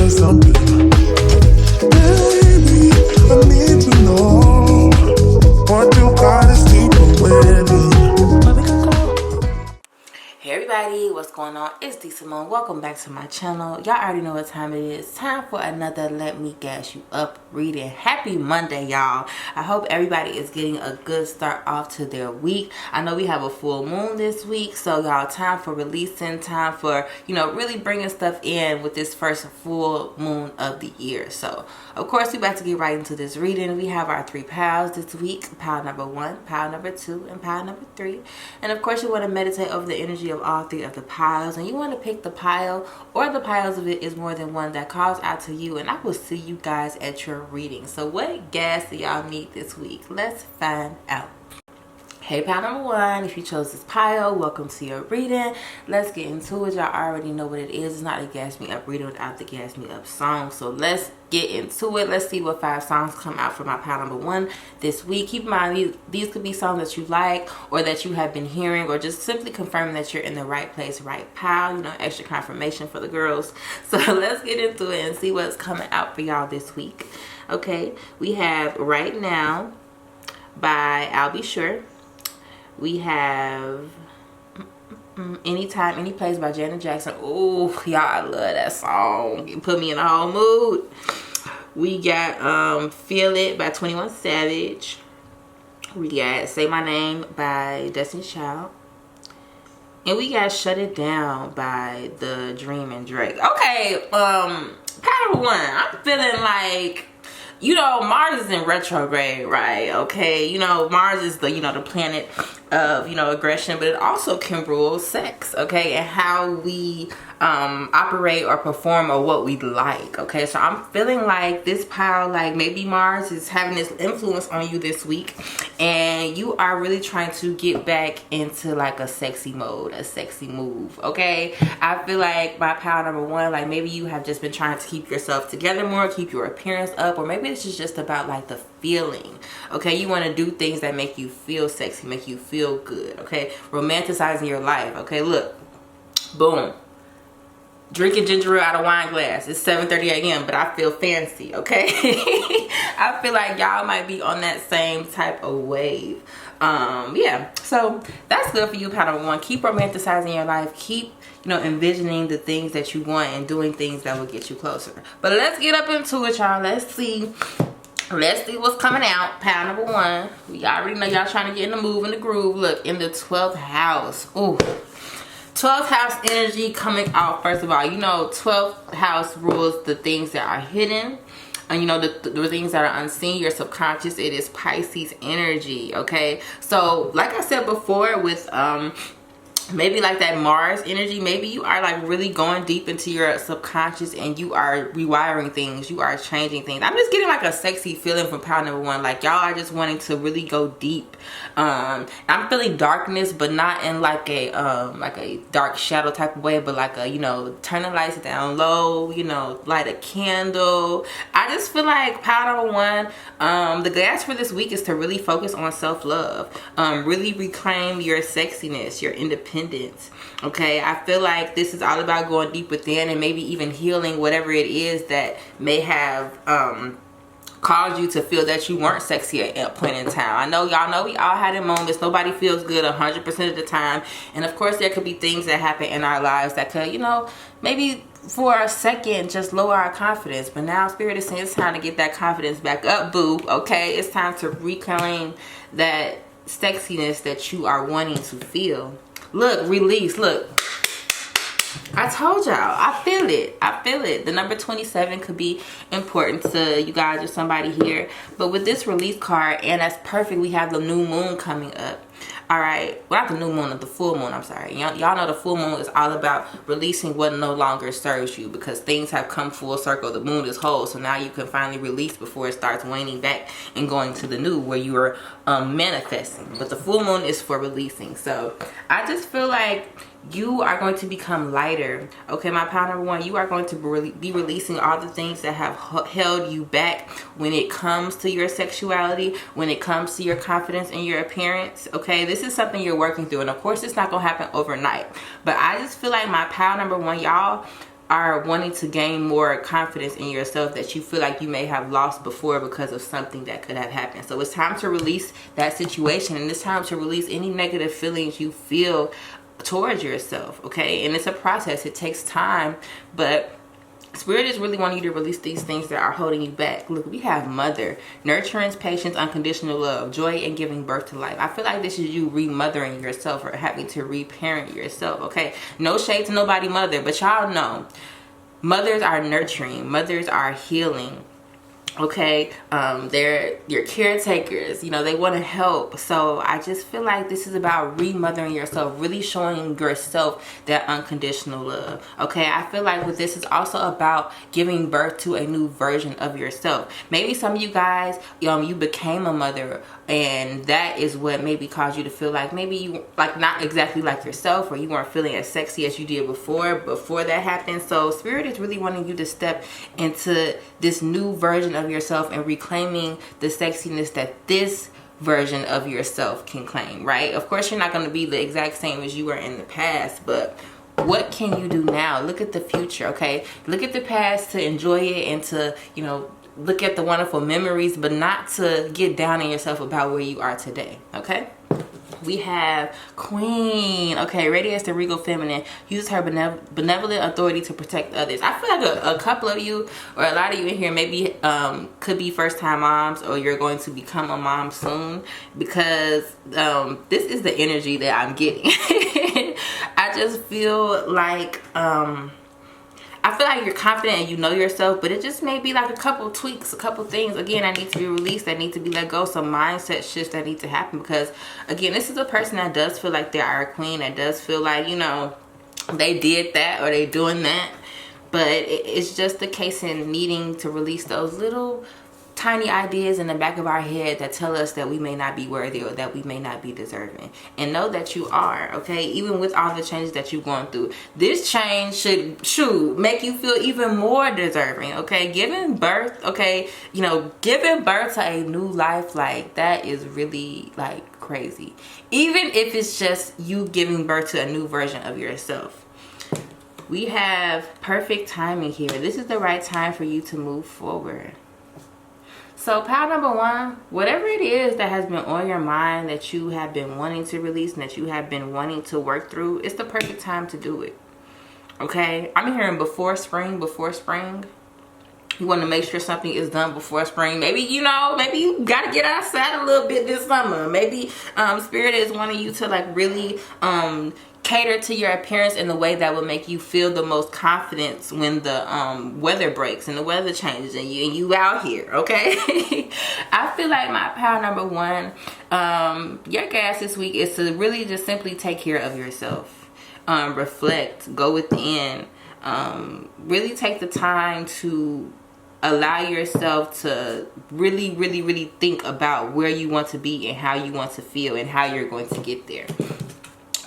say something. Baby, I need to know what you got is deeper with me. Hey everybody, what's going on? It's DEESYMONE. Welcome back to my channel. Y'all already know what time it is. Time for another Let Me Gas You Up reading. Happy Monday, y'all. I hope everybody is getting a good start off to their week. I know we have a full moon this week, so y'all, time for releasing, time for, really bringing stuff in with this first full moon of the year. So, of course, we about to get right into this reading. We have our 3 piles this week. Pile number 1, pile number 2, and pile number 3. And of course, you want to meditate over the energy of all 3 of the piles, and you want to pick the pile or the piles of it is more than one that calls out to you, and I will see you guys at your reading. So what gas do y'all need this week? Let's find out. Hey, pile number 1, if you chose this pile, welcome to your reading. Let's get into it. Y'all already know what it is. It's not a gas me up reading without the gas me up song. So let's get into it. Let's see what 5 songs come out for my pile number 1 this week. Keep in mind, these could be songs that you like or that you have been hearing, or just simply confirming that you're in the right place, right pile. Extra confirmation for the girls. So let's get into it and see what's coming out for y'all this week. Okay, we have Right Now by I'll Be Sure. We have Anytime, Any Place by Janet Jackson. Oh, y'all, I love that song. It put me in a whole mood. We got Feel It by 21 Savage. We got Say My Name by Destiny's Child. And we got Shut It Down by The Dream and Drake. Okay, pile number 1. I'm feeling like, Mars is in retrograde, right? Okay, Mars is the, the planet of, aggression, but it also can rule sex, okay, and how we operate or perform or what we like, okay? So I'm feeling like this pile, like maybe Mars is having this influence on you this week, and you are really trying to get back into like a sexy mode, a sexy move, okay? I feel like my pile number 1, like maybe you have just been trying to keep yourself together more, keep your appearance up, or maybe this is just about like the feeling, okay? You want to do things that make you feel sexy, make you feel good, okay? Romanticizing your life, okay? Look, boom. Drinking ginger ale out of wine glass. It's 7:30 a.m. but I feel fancy, okay? I feel like y'all might be on that same type of wave. Yeah, so that's good for you, pile number 1. Keep romanticizing your life. Keep, envisioning the things that you want and doing things that will get you closer. But let's get up into it, y'all. Let's see what's coming out. Pile number 1. We already know y'all trying to get in the move, in the groove. Look, in the 12th house. Ooh. 12th house energy coming out. First of all, 12th house rules the things that are hidden, and the things that are unseen, your subconscious. It is Pisces energy, okay? So like I said before, with maybe like that Mars energy, maybe you are like really going deep into your subconscious and you are rewiring things, you are changing things. I'm just getting like a sexy feeling from pile number 1, like y'all are just wanting to really go deep. I'm feeling darkness, but not in like a dark shadow type of way, but like a, turn the lights down low, light a candle. I just feel like pile number 1, the gas for this week is to really focus on self-love, really reclaim your sexiness, your independence. Okay, I feel like this is all about going deep within and maybe even healing whatever it is that may have caused you to feel that you weren't sexy at a point in time. I know y'all know we all had in moments. Nobody feels good 100% of the time, and of course there could be things that happen in our lives that could, maybe for a second just lower our confidence. But now Spirit is saying it's time to get that confidence back up, boo. Okay, it's time to reclaim that sexiness that you are wanting to feel. Look, release. Look, I told y'all, I feel it. I feel it. The number 27 could be important to you guys or somebody here. But with this release card, and that's perfect, we have the new moon coming up. All right, well, not the new moon, the full moon, I'm sorry. Y'all know the full moon is all about releasing what no longer serves you, because things have come full circle. The moon is whole, so now you can finally release before it starts waning back and going to the new where you are manifesting. But the full moon is for releasing. So I just feel like you are going to become lighter. Okay, my pile number 1, you are going to be releasing all the things that have held you back when it comes to your sexuality, when it comes to your confidence and your appearance. Okay, this is something you're working through, and of course it's not gonna happen overnight, but I just feel like my pile number 1, y'all, are wanting to gain more confidence in yourself that you feel like you may have lost before because of something that could have happened. So it's time to release that situation, and it's time to release any negative feelings you feel towards yourself, okay? And it's a process. It takes time, but Spirit is really wanting you to release these things that are holding you back. Look, we have mother, nurturance, patience, unconditional love, joy, and giving birth to life. I feel like this is you remothering yourself or having to reparent yourself, okay? No shade to nobody mother, but y'all know mothers are nurturing. Mothers are healing. Okay, they're your caretakers, you know, they want to help. So I just feel like this is about remothering yourself, really showing yourself that unconditional love. Okay, I feel like with this is also about giving birth to a new version of yourself. Maybe some of you guys, you became a mother, and that is what maybe caused you to feel like maybe you like not exactly like yourself, or you weren't feeling as sexy as you did before that happened. So Spirit is really wanting you to step into this new version of yourself and reclaiming the sexiness that this version of yourself can claim, right? Of course, you're not going to be the exact same as you were in the past, but what can you do now? Look at the future, okay? Look at the past to enjoy it and to, you know, look at the wonderful memories, but not to get down on yourself about where you are today, okay? We have Queen. Okay, radiates the regal feminine. Uses her benevolent authority to protect others. I feel like a couple of you, or a lot of you in here, maybe could be first-time moms, or you're going to become a mom soon, because this is the energy that I'm getting. I just feel like you're confident and you know yourself, but it just may be like a couple tweaks, a couple things, again, that need to be released, that need to be let go, some mindset shifts that need to happen, because, again, this is a person that does feel like they are a queen, that does feel like, you know, they did that or they doing that, but it's just the case in needing to release those little tiny ideas in the back of our head that tell us that we may not be worthy or that we may not be deserving, and know that you are, okay? Even with all the changes that you've gone through, this change should make you feel even more deserving, okay? Giving birth, okay, you know, giving birth to a new life, like, that is really, like, crazy. Even if it's just you giving birth to a new version of yourself. We have perfect timing here. This is the right time for you to move forward. So pile number one, whatever it is that has been on your mind that you have been wanting to release and that you have been wanting to work through, it's the perfect time to do it. Okay? I'm hearing before spring. You want to make sure something is done before spring. Maybe, you know, maybe you got to get outside a little bit this summer. Maybe Spirit is wanting you to, like, really cater to your appearance in the way that will make you feel the most confidence when the weather breaks and the weather changes and you out here, okay? I feel like my power number one, your gas this week is to really just simply take care of yourself. Reflect, go within, really take the time to allow yourself to really, really, really think about where you want to be and how you want to feel and how you're going to get there.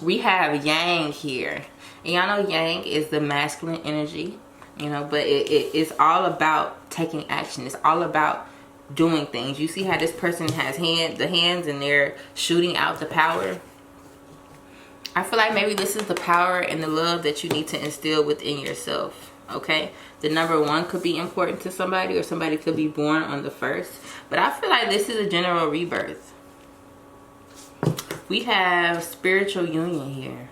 We have Yang here, and y'all know Yang is the masculine energy, you know, but it's all about taking action. It's all about doing things. You see how this person has the hands and they're shooting out the power. I feel like maybe this is the power and the love that you need to instill within yourself, okay? The number one could be important to somebody, or somebody could be born on the 1st, but I feel like this is a general rebirth. We have spiritual union here.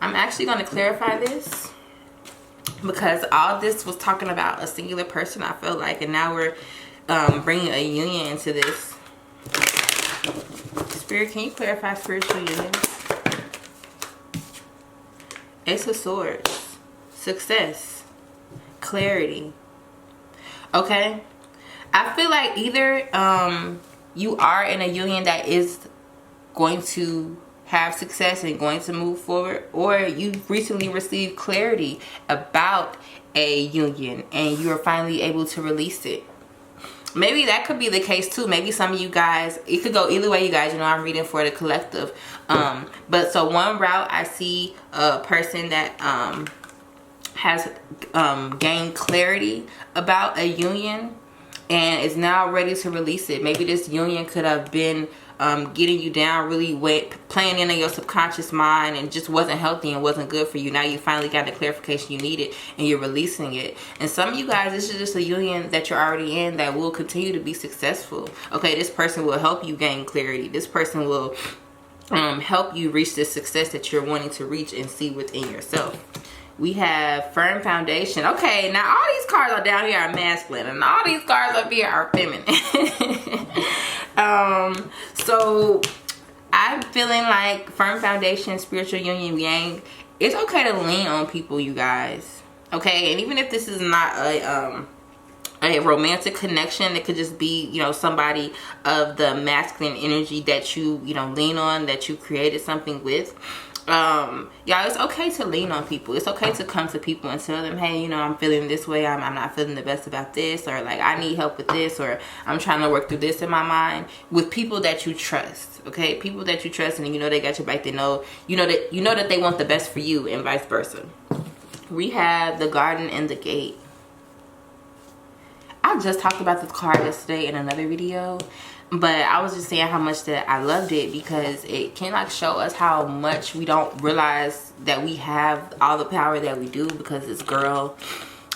I'm actually going to clarify this, because all this was talking about a singular person, I feel like, and now we're bringing a union into this. Spirit, can you clarify spiritual union? Ace of Swords, success, clarity. Okay, I feel like either you are in a union that is going to have success and going to move forward, or you recently received clarity about a union and you are finally able to release it. Maybe that could be the case too. Maybe some of you guys, it could go either way, you guys. You know, I'm reading for the collective. But so one route, I see a person that has gained clarity about a union and is now ready to release it. Maybe this union could have been getting you down, really playing in on your subconscious mind, and just wasn't healthy and wasn't good for you. Now you finally got the clarification you needed and you're releasing it. And some of you guys, this is just a union that you're already in that will continue to be successful. Okay, this person will help you gain clarity. This person will help you reach the success that you're wanting to reach and see within yourself. We have firm foundation. Okay, now all these cards are down here are masculine, and all these cards up here are feminine. So I'm feeling like firm foundation, spiritual union, yang. It's okay to lean on people, you guys. Okay, and even if this is not a romantic connection, it could just be, you know, somebody of the masculine energy that you know, lean on, that you created something with. Y'all, it's okay to lean on people. It's okay to come to people and tell them, hey, you know, I'm feeling this way, I'm not feeling the best about this, or like I need help with this, or I'm trying to work through this in my mind, with people that you trust. Okay, people that you trust, and you know they got your back. They know, you know that they want the best for you, and vice versa. We have the garden and the gate. I just talked about this card yesterday in another video, but I was just saying how much that I loved it, because it can like show us how much we don't realize that we have all the power that we do, because this girl,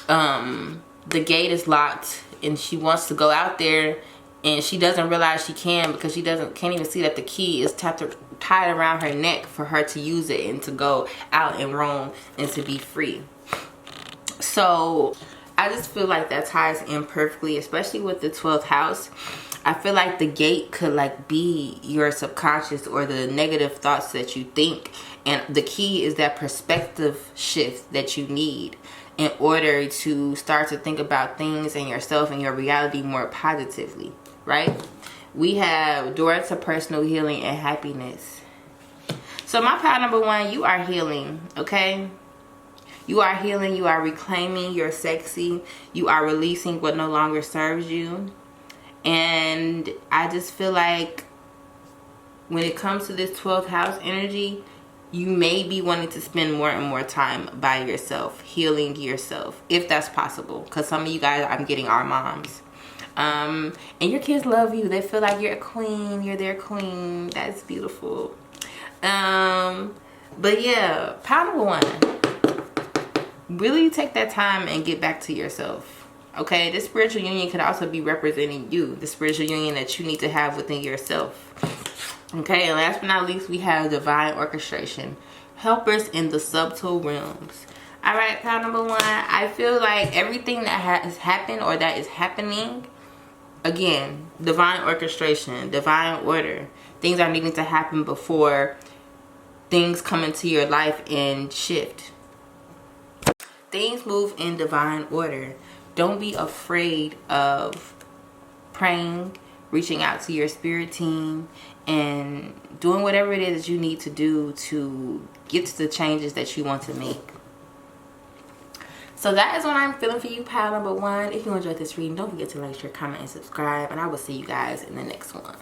the gate is locked and she wants to go out there, and she doesn't realize she can, because she can't even see that the key is tied around her neck for her to use it and to go out and roam and to be free. So I just feel like that ties in perfectly, especially with the 12th house. I feel like the gate could like be your subconscious or the negative thoughts that you think. And the key is that perspective shift that you need in order to start to think about things and yourself and your reality more positively, right? We have door to personal healing and happiness. So my pile number 1, you are healing, okay? You are healing, you are reclaiming your sexy, you are releasing what no longer serves you. And I just feel like when it comes to this 12th house energy, you may be wanting to spend more and more time by yourself, healing yourself, if that's possible. Because some of you guys, I'm getting, are moms. And your kids love you. They feel like you're a queen. You're their queen. That's beautiful. But yeah, pile number 1. Really take that time and get back to yourself. Okay, this spiritual union could also be representing you, the spiritual union that you need to have within yourself. Okay, and last but not least, we have divine orchestration. Helpers in the subtle realms. All right, pile number 1. I feel like everything that has happened or that is happening, again, divine orchestration, divine order. Things are needing to happen before things come into your life and shift. Things move in divine order. Don't be afraid of praying, reaching out to your spirit team, and doing whatever it is that you need to do to get to the changes that you want to make. So that is what I'm feeling for you, pile number 1. If you enjoyed this reading, don't forget to like, share, comment, and subscribe. And I will see you guys in the next one.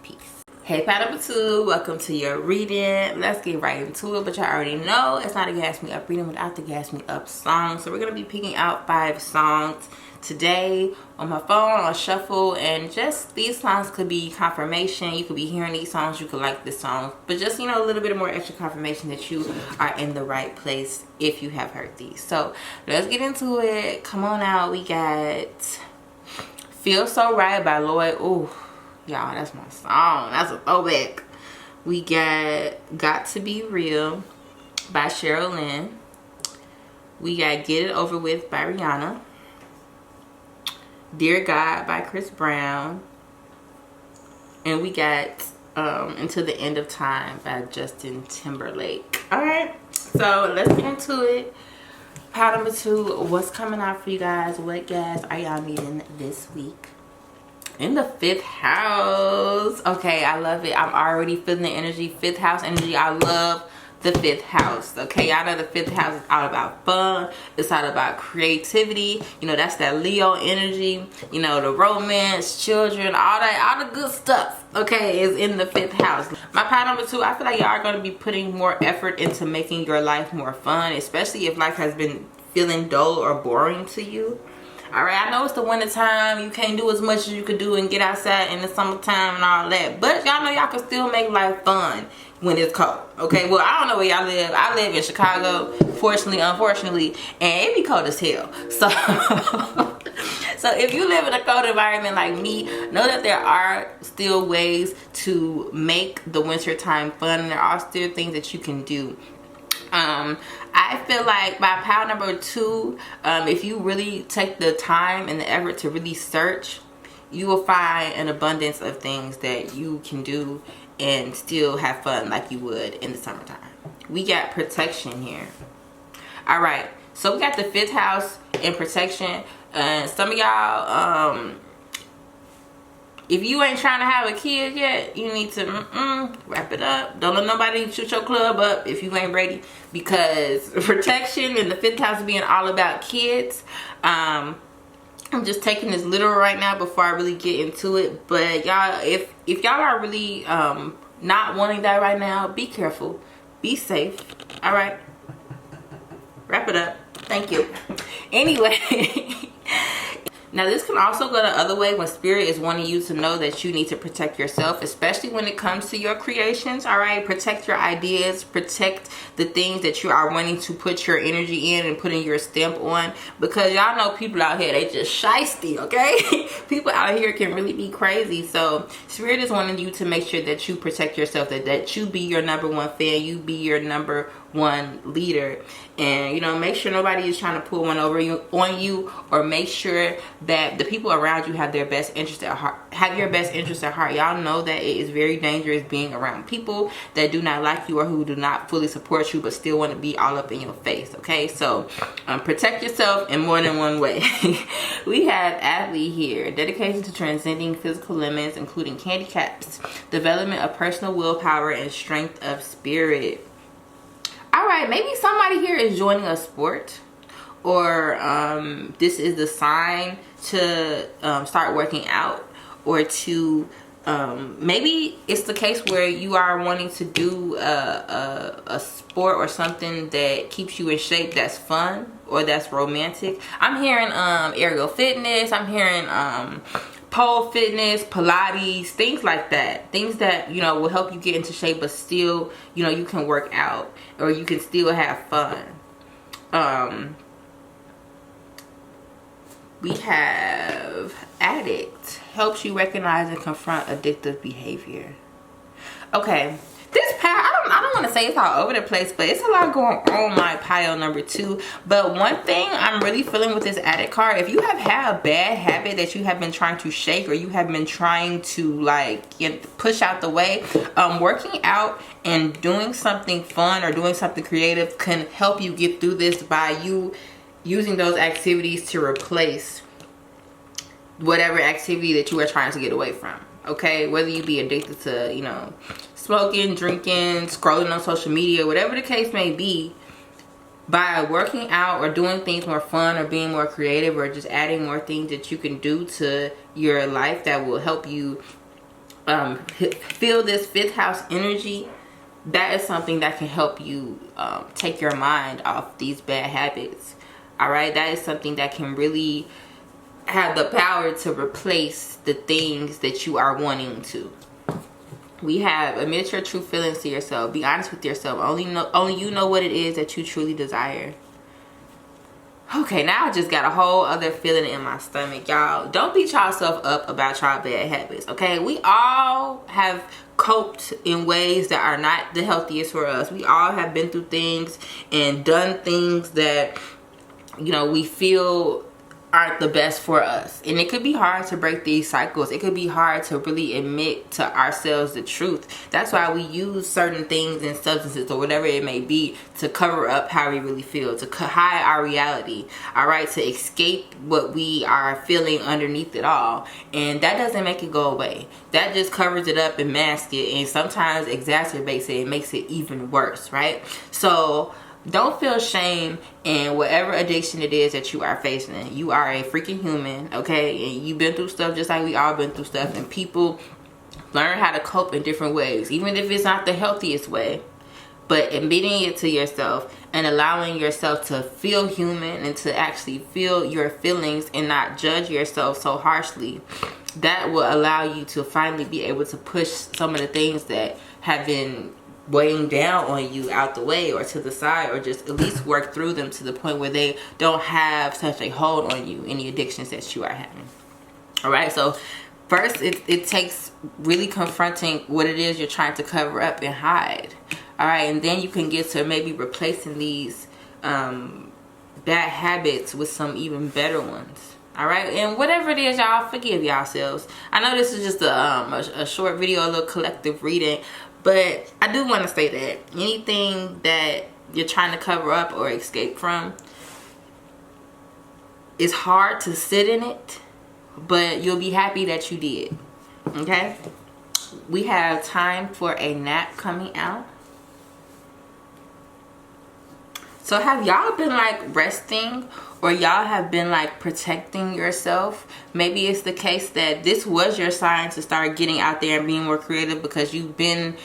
Peace. Hey, pile number 2, welcome to your reading. Let's get right into it. But y'all already know it's not a gas me up reading without the gas me up song. So we're going to be picking out 5 songs today on my phone, on shuffle, and just these songs could be confirmation. You could be hearing these songs, you could like this song, but just, you know, a little bit more extra confirmation that you are in the right place if you have heard these. So let's get into it. Come on out. We got Feel So Right by Lloyd. Ooh, y'all, that's my song. That's a throwback. We got To Be Real by Cheryl Lynn. We got Get It Over With by Rihanna. Dear God by Chris Brown. And we got Until the End of Time by Justin Timberlake. Alright, so let's get into it. Pile number 2, what's coming out for you guys? What gas are y'all needing this week? In the 5th house. Okay, I love it. I'm already feeling the energy. 5th house energy. I love the 5th house. Okay, y'all know the 5th house is all about fun. It's all about creativity. You know, that's that Leo energy. You know, the romance, children, all the good stuff, okay, is in the 5th house. My pile number 2, I feel like y'all are going to be putting more effort into making your life more fun, especially if life has been feeling dull or boring to you. All right, I know it's the winter time. You can't do as much as you could do and get outside in the summertime and all that. But y'all know y'all can still make life fun when it's cold. Okay, well, I don't know where y'all live. I live in Chicago, fortunately, unfortunately, and it be cold as hell. So, so if you live in a cold environment like me, know that there are still ways to make the winter time fun. There are still things that you can do. I feel like by power number 2, if you really take the time and the effort to really search, you will find an abundance of things that you can do and still have fun like you would in the summertime. We got protection here. All right, so we got the 5th house in protection. Some of y'all, if you ain't trying to have a kid yet, you need to wrap it up. Don't let nobody shoot your club up if you ain't ready, because protection and the 5th house being all about kids. I'm just taking this literal right now before I really get into it. But y'all, if y'all are really not wanting that right now, be careful, be safe. All right, wrap it up. Thank you. Anyway. Now, this can also go the other way when spirit is wanting you to know that you need to protect yourself, especially when it comes to your creations. All right, protect your ideas, protect the things that you are wanting to put your energy in and putting your stamp on, because y'all know people out here, they just shysty, okay? People out here can really be crazy. So spirit is wanting you to make sure that you protect yourself, that you be your number 1 fan, you be your number 1 leader, and make sure nobody is trying to pull one over on you, or make sure that the people around you have their best interest at heart. Have your best interest at heart. Y'all know that it is very dangerous being around people that do not like you or who do not fully support you but still want to be all up in your face. Okay, so protect yourself in more than one way. We have athlete here, dedication to transcending physical limits, including handicaps, development of personal willpower, and strength of spirit. All right, maybe somebody here is joining a sport, or this is the sign to start working out, or to maybe it's the case where you are wanting to do a sport or something that keeps you in shape, that's fun or that's romantic. I'm hearing aerial fitness, I'm hearing pole fitness, Pilates, things like that. Things that, will help you get into shape, but still, you can work out, or you can still have fun. We have addict, helps you recognize and confront addictive behavior. Okay, this pile, I don't want to say it's all over the place, but it's a lot going on my pile number 2. But one thing I'm really feeling with this addict card, if you have had a bad habit that you have been trying to shake, or you have been trying to push out the way, working out and doing something fun or doing something creative can help you get through this by you using those activities to replace whatever activity that you are trying to get away from. Okay, whether you be addicted to smoking, drinking, scrolling on social media, whatever the case may be, by working out or doing things more fun or being more creative or just adding more things that you can do to your life that will help you feel this 5th house energy, that is something that can help you take your mind off these bad habits. All right, that is something that can really have the power to replace the things that you are wanting to. We have admit your true feelings to yourself. Be honest with yourself. Only you know what it is that you truly desire. Okay, now I just got a whole other feeling in my stomach, y'all. Don't beat yourself up about y'all bad habits, okay? We all have coped in ways that are not the healthiest for us. We all have been through things and done things that, we feel aren't the best for us, and it could be hard to break these cycles. It could be hard to really admit to ourselves the truth. That's why we use certain things and substances or whatever it may be to cover up how we really feel, to hide our reality, all right, to escape what we are feeling underneath it all. And that doesn't make it go away. That just covers it up and masks it, and sometimes exacerbates it and makes it even worse, right? So don't feel shame in whatever addiction it is that you are facing. You are a freaking human, okay? And you've been through stuff just like we all been through stuff. And people learn how to cope in different ways, even if it's not the healthiest way. But admitting it to yourself and allowing yourself to feel human and to actually feel your feelings and not judge yourself so harshly, that will allow you to finally be able to push some of the things that have been weighing down on you out the way or to the side, or just at least work through them to the point where they don't have such a hold on you, any addictions that you are having. All right, so first it takes really confronting what it is you're trying to cover up and hide. All right, and then you can get to maybe replacing these bad habits with some even better ones. All right, and whatever it is, y'all, forgive yourselves. I know this is just a short video, a little collective reading, but I do want to say that anything that you're trying to cover up or escape from, it's hard to sit in it, but you'll be happy that you did. Okay, we have time for a nap coming out. So have y'all been like resting, or y'all have been like protecting yourself? Maybe it's the case that this was your sign to start getting out there and being more creative, because you've been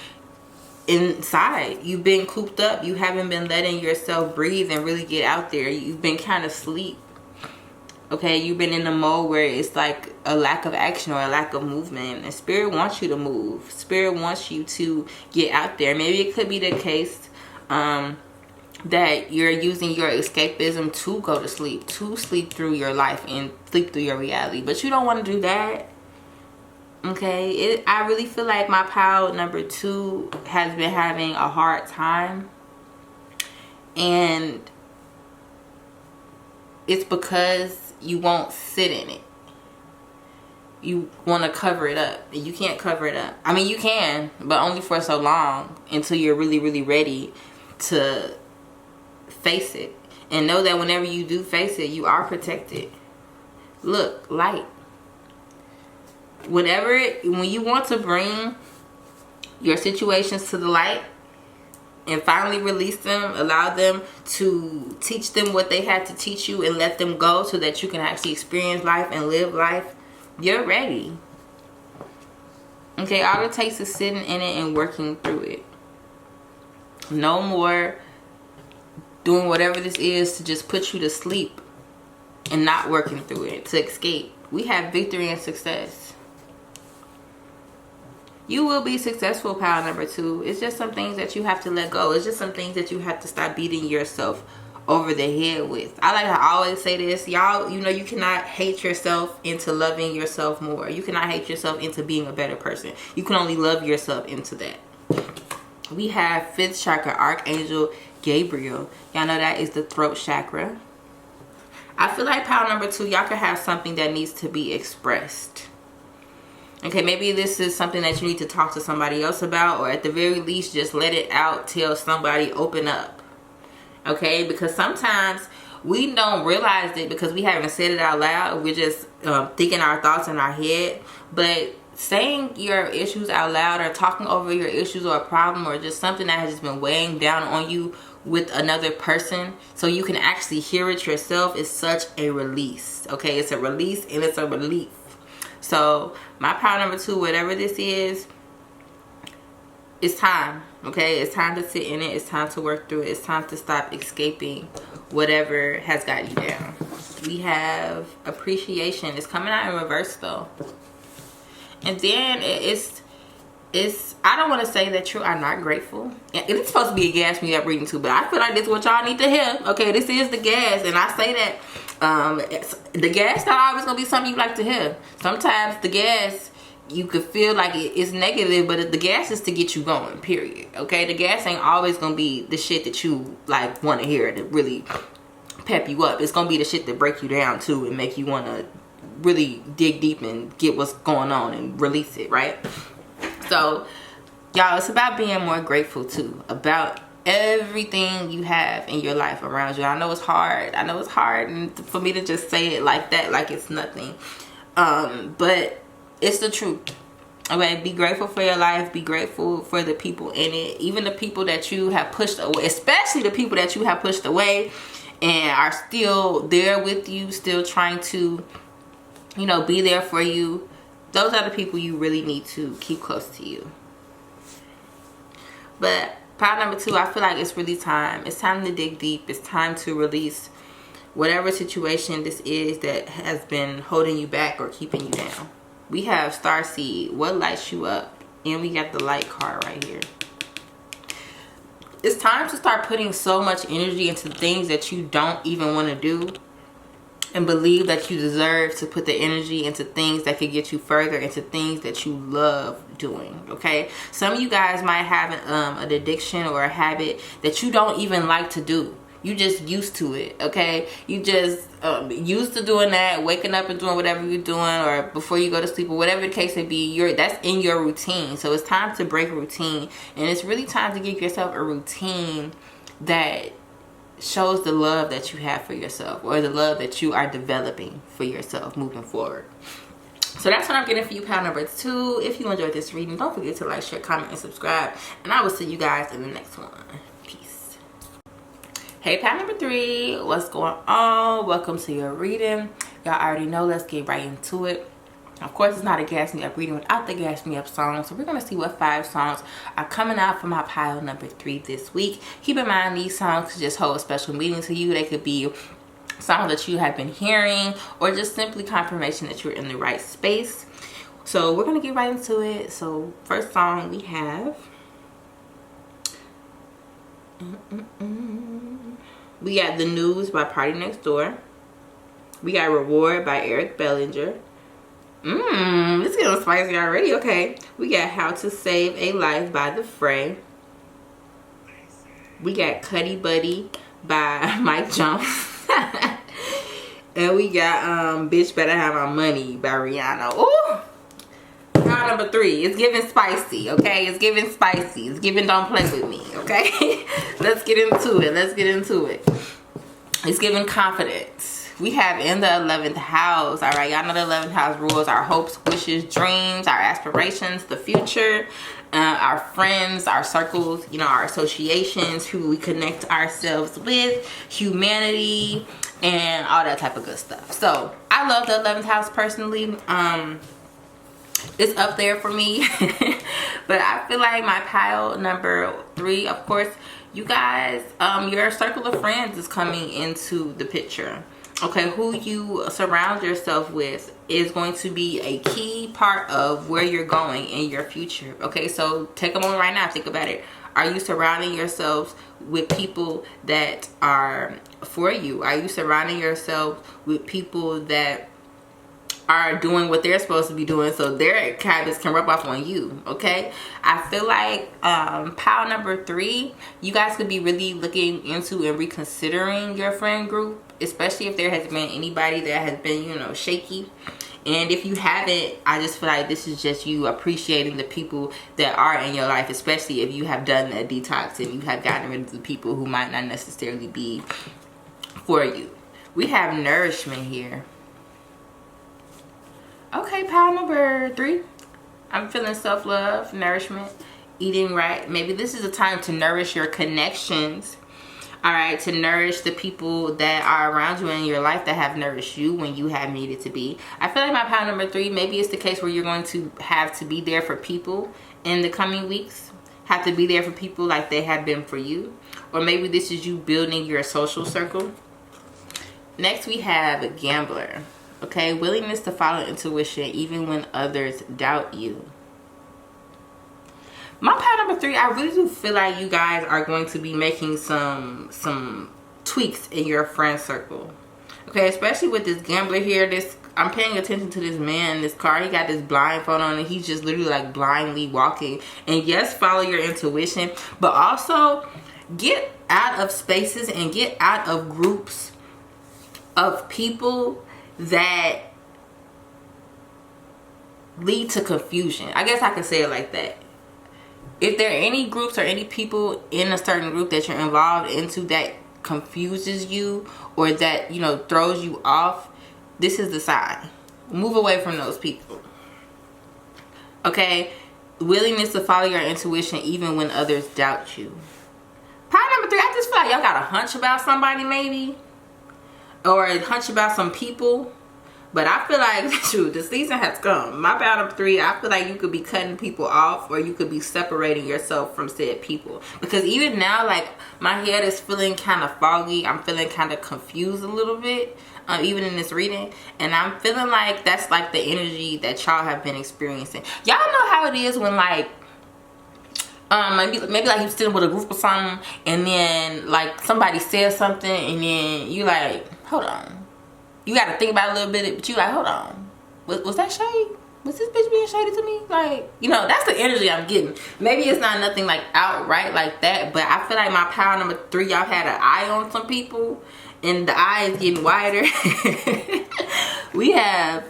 inside, you've been cooped up, you haven't been letting yourself breathe and really get out there. You've been kind of asleep. Okay, you've been in the mode where it's like a lack of action or a lack of movement, and Spirit wants you to move. Spirit wants you to get out there. Maybe it could be the case that you're using your escapism to go to sleep through your life and sleep through your reality, but you don't want to do that. Okay, I really feel like my pile number 2 has been having a hard time, and it's because you won't sit in it. You want to cover it up, and you can't cover it up. I mean, you can, but only for so long, until you're really, really ready to face it. And know that whenever you do face it, you are protected. Look, light. When you want to bring your situations to the light and finally release them, allow them to teach them what they had to teach you and let them go, so that you can actually experience life and live life, you're ready. Okay, all it takes is sitting in it and working through it. No more doing whatever this is to just put you to sleep and not working through it to escape. We have victory and success. You will be successful, pile number 2. It's just some things that you have to let go. It's just some things that you have to stop beating yourself over the head with. I like to always say this, y'all. You know, you cannot hate yourself into loving yourself more. You cannot hate yourself into being a better person. You can only love yourself into that. We have 5th chakra, Archangel Gabriel. Y'all know that is the throat chakra. I feel like pile number 2, y'all could have something that needs to be expressed. Okay, maybe this is something that you need to talk to somebody else about, or at the very least, just let it out. Tell somebody, open up. Okay, because sometimes we don't realize it because we haven't said it out loud. We're just thinking our thoughts in our head. But saying your issues out loud, or talking over your issues or a problem, or just something that has just been weighing down on you with another person, so you can actually hear it yourself, is such a release. Okay, it's a release and it's a relief. So my power number 2, whatever this is, it's time. Okay, it's time to sit in it. It's time to work through it. It's time to stop escaping whatever has got you down. We have appreciation. It's coming out in reverse though. And then it's I don't want to say that you are not grateful. It's supposed to be a gas me up reading too, but I feel like this is what y'all need to hear. Okay, this is the gas, and I say that the gas not always gonna be something you like to hear. Sometimes the gas, you could feel like it's negative, but the gas is to get you going, period. Okay, the gas ain't always gonna be the shit that you like want to hear to really pep you up. It's gonna be the shit that break you down too and make you want to really dig deep and get what's going on and release it, right? So y'all, it's about being more grateful too, about everything you have in your life around you. I know it's hard. I know it's hard, and for me to just say it like that, like it's nothing, but it's the truth. Okay, be grateful for your life. Be grateful for the people in it, even the people that you have pushed away, especially the people that you have pushed away and are still there with you, still trying to, you know, be there for you. Those are the people you really need to keep close to you. But Pile number 2, I feel like it's really time. It's time to dig deep. It's time to release whatever situation this is that has been holding you back or keeping you down. We have Starseed, what lights you up? And we got the light card right here. It's time to start putting so much energy into things that you don't even want to do, and believe that you deserve to put the energy into things that could get you further, into things that you love doing. Okay, some of you guys might have an addiction or a habit that you don't even like to do. You just used to it. Okay, you just used to doing that, waking up and doing whatever you're doing, or before you go to sleep, or whatever the case may be. That's in your routine. So it's time to break routine, and it's really time to give yourself a routine that shows the love that you have for yourself, or the love that you are developing for yourself moving forward. So that's what I'm getting for you, pile number 2. If you enjoyed this reading, don't forget to like, share, comment, and subscribe, and I will see you guys in the next one. Peace. Hey, pile number 3, what's going on? Welcome to your reading. Y'all already know, let's get right into it. Of course, it's not a gas me up reading without the gas me up song. So we're going to see what 5 songs are coming out for my pile number 3 this week. Keep in mind, these songs could just hold a special meaning to you. They could be songs that you have been hearing, or just simply confirmation that you're in the right space. So we're going to get right into it. So first song we have, we got The News by Party Next Door. We got Reward by Eric Bellinger. It's getting spicy already. Okay, we got How to Save a Life by The Fray. We got Cuddy Buddy by Mike Jones. And we got Bitch Better Have My Money by Rihanna. Ooh, round number 3. It's giving spicy. Okay, it's giving spicy. It's giving don't play with me. Okay. Let's get into it. Let's get into it. It's giving confidence. We have In the 11th House. All right, y'all know the 11th house rules our hopes, wishes, dreams, our aspirations, the future, our friends, our circles, you know, our associations, who we connect ourselves with, humanity, and all that type of good stuff. So I love the 11th house personally. It's up there for me. But I feel like my pile number 3, of course, you guys, your circle of friends is coming into the picture. Okay, who you surround yourself with is going to be a key part of where you're going in your future. Okay, so take a moment right now, think about it. Are you surrounding yourselves with people that are for you? Are you surrounding yourself with people that are doing what they're supposed to be doing, so their habits can rub off on you? Okay, I feel like pile number 3, you guys could be really looking into and reconsidering your friend group, especially if there has been anybody that has been, you know, shaky. And if you haven't, I just feel like this is just you appreciating the people that are in your life, especially if you have done a detox and you have gotten rid of the people who might not necessarily be for you. We have Nourishment here. Okay, pile number 3. I'm feeling self-love, nourishment, eating right. Maybe this is a time to nourish your connections. All right, to nourish the people that are around you in your life that have nourished you when you have needed to be. I feel like my pile number 3, maybe it's the case where you're going to have to be there for people in the coming weeks. Have to be there for people like they have been for you. Or maybe this is you building your social circle. Next, we have Gambler. Okay, willingness to follow intuition even when others doubt you. My pile number 3, I really do feel like you guys are going to be making some tweaks in your friend circle. Okay, especially with this Gambler here. I'm paying attention to this man in this car. He got this blindfold on and he's just literally like blindly walking. And yes, follow your intuition, but also get out of spaces and get out of groups of people that lead to confusion. I guess I could say it like that. If there are any groups or any people in a certain group that you're involved into that confuses you or that, you know, throws you off, this is the sign. Move away from those people. Okay? Willingness to follow your intuition even when others doubt you. Pile number 3, I just feel like y'all got a hunch about somebody maybe. Or a hunch about some people. But I feel like, shoot, the season has come. My power number 3, I feel like you could be cutting people off, or you could be separating yourself from said people. Because even now, like, my head is feeling kind of foggy. I'm feeling kind of confused a little bit, even in this reading. And I'm feeling like that's like the energy that y'all have been experiencing. Y'all know how it is when, like, maybe like you sitting with a group or something, and then like somebody says something, and then you like, hold on. You got to think about it a little bit, but you like, hold on. Was that shade? Was this bitch being shady to me? Like, you know, that's the energy I'm getting. Maybe it's not nothing like outright like that, but I feel like my power number 3, y'all had an eye on some people, and the eye is getting wider. We have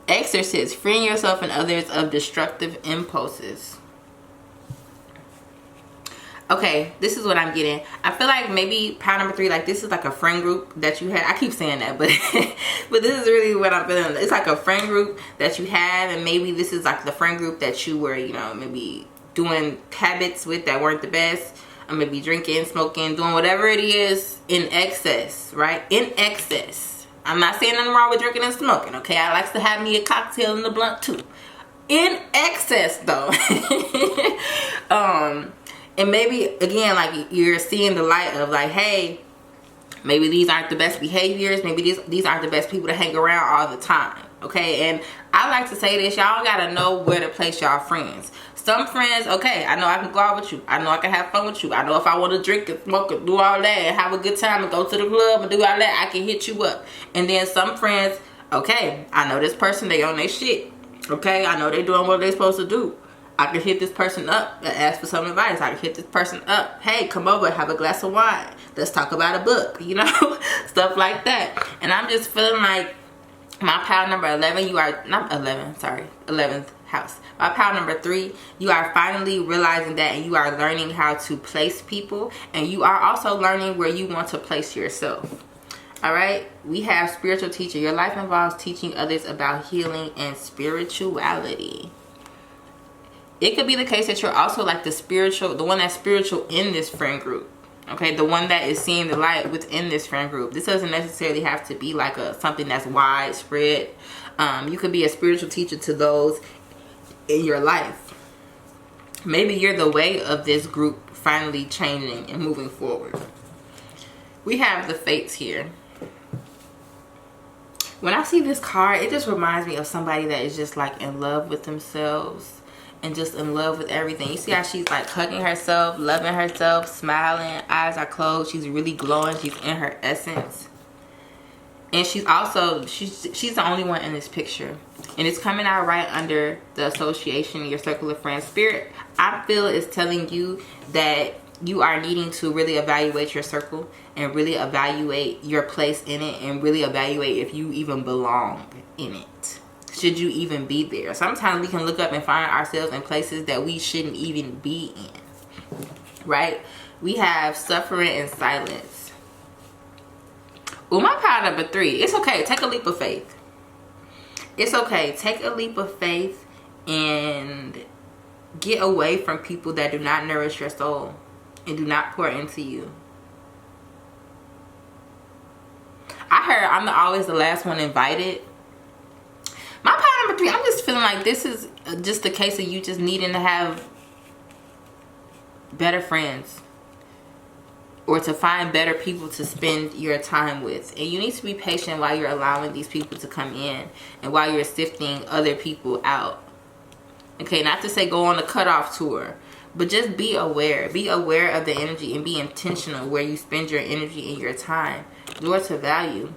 exorcist, freeing yourself and others of destructive impulses. Okay, this is what I'm getting. I feel like maybe power number 3, like this is like a friend group that you had. I keep saying that, but but this is really what I'm feeling. It's like a friend group that you have, and maybe this is like the friend group that you were, you know, maybe doing habits with that weren't the best, or maybe drinking, smoking, doing whatever it is in excess, right? In excess. I'm not saying nothing wrong with drinking and smoking, okay? I like to have me a cocktail in the blunt too. In excess, though. And maybe, again, like you're seeing the light of like, hey, maybe these aren't the best behaviors. Maybe these aren't the best people to hang around all the time. Okay, and I like to say this, y'all gotta know where to place y'all friends. Some friends, okay, I know I can go out with you. I know I can have fun with you. I know if I want to drink and smoke and do all that and have a good time and go to the club and do all that, I can hit you up. And then some friends, okay, I know this person, they on their shit. Okay, I know they doing what they supposed to do. I can hit this person up and ask for some advice. I can hit this person up. Hey, come over, have a glass of wine. Let's talk about a book, you know? Stuff like that. And I'm just feeling like my power number 11, you are, not 11, sorry, 11th house. My power number 3, you are finally realizing that, and you are learning how to place people. And you are also learning where you want to place yourself. All right, we have spiritual teacher. Your life involves teaching others about healing and spirituality. It could be the case that you're also like the one that's spiritual in this friend group. Okay, the one that is seeing the light within this friend group. This doesn't necessarily have to be like something that's widespread. You could be a spiritual teacher to those in your life. Maybe you're the way of this group finally changing and moving forward. We have the fates here. When I see this card, it just reminds me of somebody that is just like in love with themselves. And just in love with everything. You see how she's like hugging herself, loving herself, smiling, eyes are closed, she's really glowing, she's in her essence. And she's also, she's the only one in this picture. And it's coming out right under the association, your circle of friends. Spirit, I feel, is telling you that you are needing to really evaluate your circle and really evaluate your place in it and really evaluate if you even belong in it. Should you even be there? Sometimes we can look up and find ourselves in places that we shouldn't even be in. Right? We have suffering and silence. Well, my power number 3. It's okay. Take a leap of faith. It's okay. Take a leap of faith and get away from people that do not nourish your soul and do not pour into you. I heard I'm always the last one invited. My power number 3, I'm just feeling like this is just the case of you just needing to have better friends. Or to find better people to spend your time with. And you need to be patient while you're allowing these people to come in. And while you're sifting other people out. Okay, not to say go on a cutoff tour. But just be aware. Be aware of the energy and be intentional where you spend your energy and your time. Lord to value.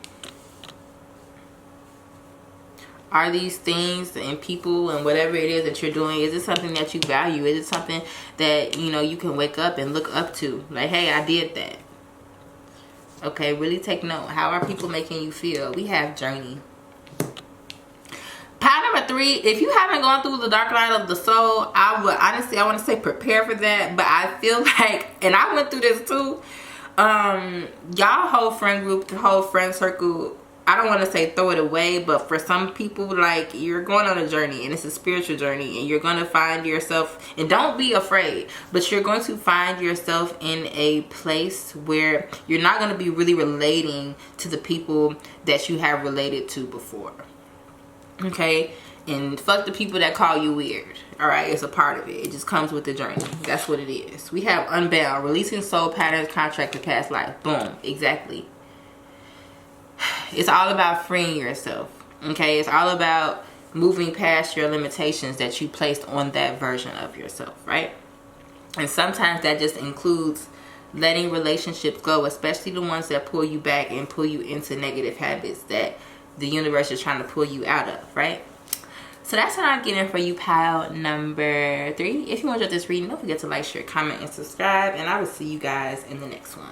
Are these things and people and whatever it is that you're doing, is it something that you value? Is it something that, you know, you can wake up and look up to? Like, hey, I did that. Okay, really take note. How are people making you feel? We have journey. Power number 3, if you haven't gone through the dark night of the soul, I would honestly, I want to say prepare for that. But I feel like, and I went through this too, y'all whole friend group, the whole friend circle, I don't want to say throw it away, but for some people, like, you're going on a journey and it's a spiritual journey and you're going to find yourself, and don't be afraid, but you're going to find yourself in a place where you're not going to be really relating to the people that you have related to before. Okay? And fuck the people that call you weird. Alright? It's a part of it. It just comes with the journey. That's what it is. We have Unbound. Releasing soul patterns, contract, and past life. Boom. Exactly. It's all about freeing yourself. Okay? It's all about moving past your limitations that you placed on that version of yourself. Right? And sometimes that just includes letting relationships go, especially the ones that pull you back and pull you into negative habits that the universe is trying to pull you out of, right? So that's what I'm getting for you, pile number 3. If you enjoyed this reading, don't forget to like, share, comment, and subscribe. And I will see you guys in the next one.